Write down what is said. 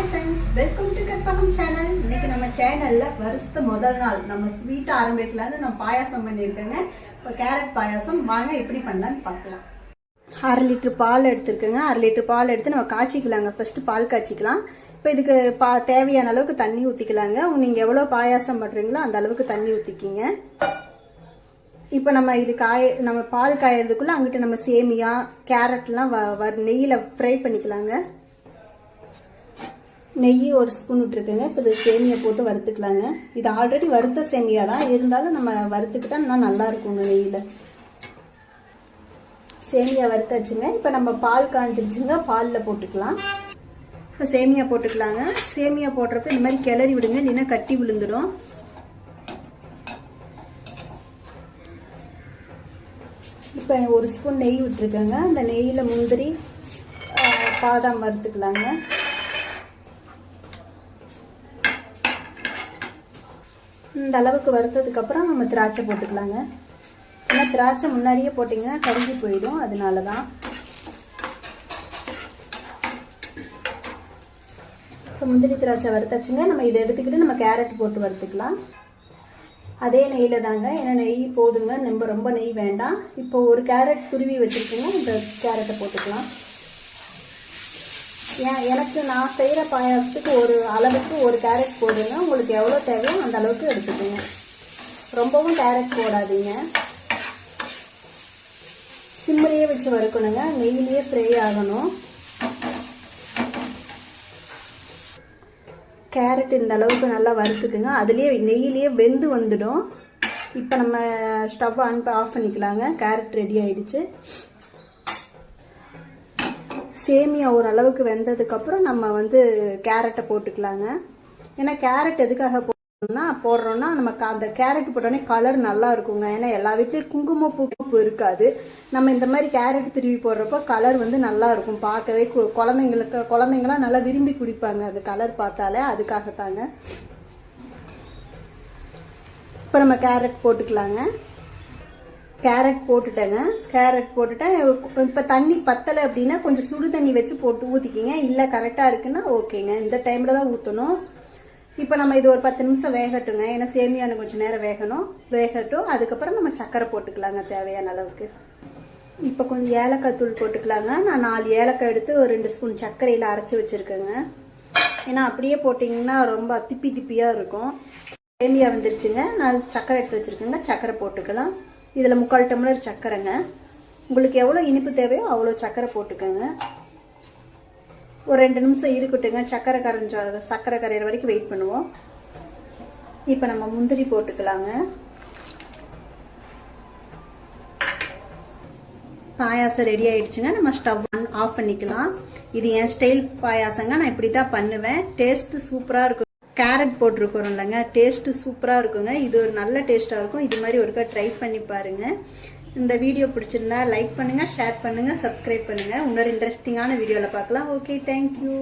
Hi friends, welcome to Karpagam channel. இன்னைக்கு நம்ம சேனல்ல வருஷத்து முதல் நாள் நம்ம ஸ்வீட் ஆரம்பிக்கலாம்னு நான் பாயாசம் பண்ணியிருக்கேங்க. இப்போ கேரட் பாயாசம் வாங்க எப்படி பண்ணலாம்னு பார்க்கலாம். 1/2 லிட்டர் பால் எடுத்துருக்கேங்க. 1/2 லிட்டர் பால் எடுத்து நம்ம காய்ச்சிக்கலாங்க. First ball காய்ச்சிக்கலாம். இப்போ இதுக்கு தேவையான அளவுக்கு தண்ணி ஊற்றிக்கலாங்க. நீங்கள் எவ்வளோ பாயாசம் பண்ணுறீங்களோ அந்த அளவுக்கு தண்ணி ஊற்றிக்கிங்க. இப்போ நம்ம இது நம்ம பால் காயறதுக்குள்ளே அங்கிட்டு நம்ம சேமியா கேரட்லாம் நெய்யில் ஃப்ரை பண்ணிக்கலாங்க. நெய் 1 ஸ்பூன் விட்டுருக்குங்க. இப்போ இது சேமியா போட்டு வறுத்துக்கலாங்க. இது ஆல்ரெடி வறுத்த சேமியா தான், இருந்தாலும் நம்ம வறுத்துக்கிட்டா நல்லா இருக்குங்க. நெய்யில் சேமியா வறுத்தாச்சுங்க. இப்போ நம்ம பால் காஞ்சிருச்சுங்க, பாலில் போட்டுக்கலாம். இப்போ சேமியா போட்டுக்கலாங்க. சேமியா போடுறப்ப இந்த மாதிரி கிளறி விடுங்க, இல்லைன்னா கட்டி விழுந்துடும். இப்போ 1 ஸ்பூன் நெய் விட்டுருக்கேங்க. அந்த நெய்யில் முந்திரி பாதாம் வறுத்துக்கலாங்க. இந்த அளவுக்கு வறுத்ததுக்கப்புறம் நம்ம திராட்சை போட்டுக்கலாங்க. ஏன்னா திராட்சை முன்னாடியே போட்டிங்கன்னா கருகி போயிடும், அதனால தான். இப்போ முந்திரி திராட்சை வறுத்தாச்சுங்க. நம்ம இதை எடுத்துக்கிட்டு நம்ம கேரட் போட்டு வறுத்துக்கலாம். அதே நெய்யில் தாங்க, ஏன்னா நெய் போதுங்க, ரொம்ப நெய் வேண்டாம். இப்போ 1 கேரட் துருவி வச்சுருக்கோங்க. இந்த கேரட்டை போட்டுக்கலாம். எனக்கு நான் செய்கிற பாயாசத்துக்கு ஒரு அளவுக்கு 1 கேரட் போடுங்க. உங்களுக்கு எவ்வளோ தேவையோ அந்த அளவுக்கு எடுத்துக்கோங்க. ரொம்பவும் கேரட் போடாதீங்க. சிம்மிலேயே வச்சு வறுக்கணுங்க. நெய்யிலேயே ஃப்ரை ஆகணும். கேரட் இந்த அளவுக்கு நல்லா வறுத்துக்குங்க. அதுலேயே நெய்யிலேயே வெந்து வந்துடும். இப்போ நம்ம ஸ்டவ் ஆஃப் பண்ணிக்கலாங்க. கேரட் ரெடி ஆயிடுச்சு. சேமியா ஓரளவுக்கு வெந்ததுக்கப்புறம் நம்ம கேரட்டை போட்டுக்கலாங்க. ஏன்னா கேரட் எதுக்காக போடுறோம்னா நமக்கு அந்த கேரட் போட்டோடனே கலர் நல்லா இருக்குங்க. ஏன்னா எல்லா வீட்லேயும் குங்குமப்பூ இருக்காது. நம்ம இந்த மாதிரி கேரட் திருவி போடுறப்போ கலர் நல்லா இருக்கும் பார்க்கவே. குழந்தைங்களாம் நல்லா விரும்பி குடிப்பாங்க அது கலர் பார்த்தாலே, அதுக்காகத்தாங்க. இப்போ நம்ம கேரட் போட்டுக்கலாங்க. கேரட் போட்டுட்டேங்க. கேரட் போட்டுட்டேன். இப்போ தண்ணி பத்தலை அப்படின்னா கொஞ்சம் சுடு தண்ணி வச்சு போட்டு ஊற்றிக்கிங்க. இல்லை கரெக்டாக இருக்குன்னா ஓகேங்க. இந்த டைமில் தான் ஊற்றணும். இப்போ நம்ம இது ஒரு 10 நிமிஷம் வேகட்டுங்க. ஏன்னா சேமியானு கொஞ்சம் நேரம் வேகட்டும். அதுக்கப்புறம் நம்ம சர்க்கரை போட்டுக்கலாங்க தேவையான அளவுக்கு. இப்போ கொஞ்சம் ஏலக்காய் தூள் போட்டுக்கலாங்க. நான் 4 ஏலக்காய் எடுத்து ஒரு 2 ஸ்பூன் சர்க்கரையில் அரைச்சி வச்சுருக்கேங்க. ஏன்னா அப்படியே போட்டிங்கன்னா ரொம்ப திப்பியாக இருக்கும். சேமியா வந்துருச்சுங்க. நான் சர்க்கரை எடுத்து வச்சுருக்கேங்க. சர்க்கரை போட்டுக்கலாம். இதில் 3/4 டம்ளர் சர்க்கரைங்க. உங்களுக்கு எவ்வளோ இனிப்பு தேவையோ அவ்வளோ சர்க்கரை போட்டுக்கோங்க. ஒரு 2 நிமிஷம் இருக்கட்டுங்க. சர்க்கரை கரையிற வரைக்கும் வெயிட் பண்ணுவோம். இப்போ நம்ம முந்திரி போட்டுக்கலாங்க. பாயாசம் ரெடி ஆயிடுச்சுங்க. நம்ம ஸ்டவ் ஆஃப் பண்ணிக்கலாம். இது என் ஸ்டைல் பாயாசங்க. நான் இப்படி தான் பண்ணுவேன். டேஸ்ட்டு சூப்பராக இருக்கும். கேரட் போட்டிருக்கோம் இல்லைங்க, டேஸ்ட்டு சூப்பராக இருக்குங்க. இது ஒரு நல்ல டேஸ்ட்டாக இருக்கும். இது மாதிரி ஒருக்கா ட்ரை பண்ணி பாருங்கள். இந்த வீடியோ பிடிச்சிருந்தா லைக் பண்ணுங்கள், ஷேர் பண்ணுங்கள், சப்ஸ்கிரைப் பண்ணுங்கள். இன்னொரு இன்ட்ரெஸ்டிங்கான வீடியோவில் பார்க்கலாம். Okay, thank you.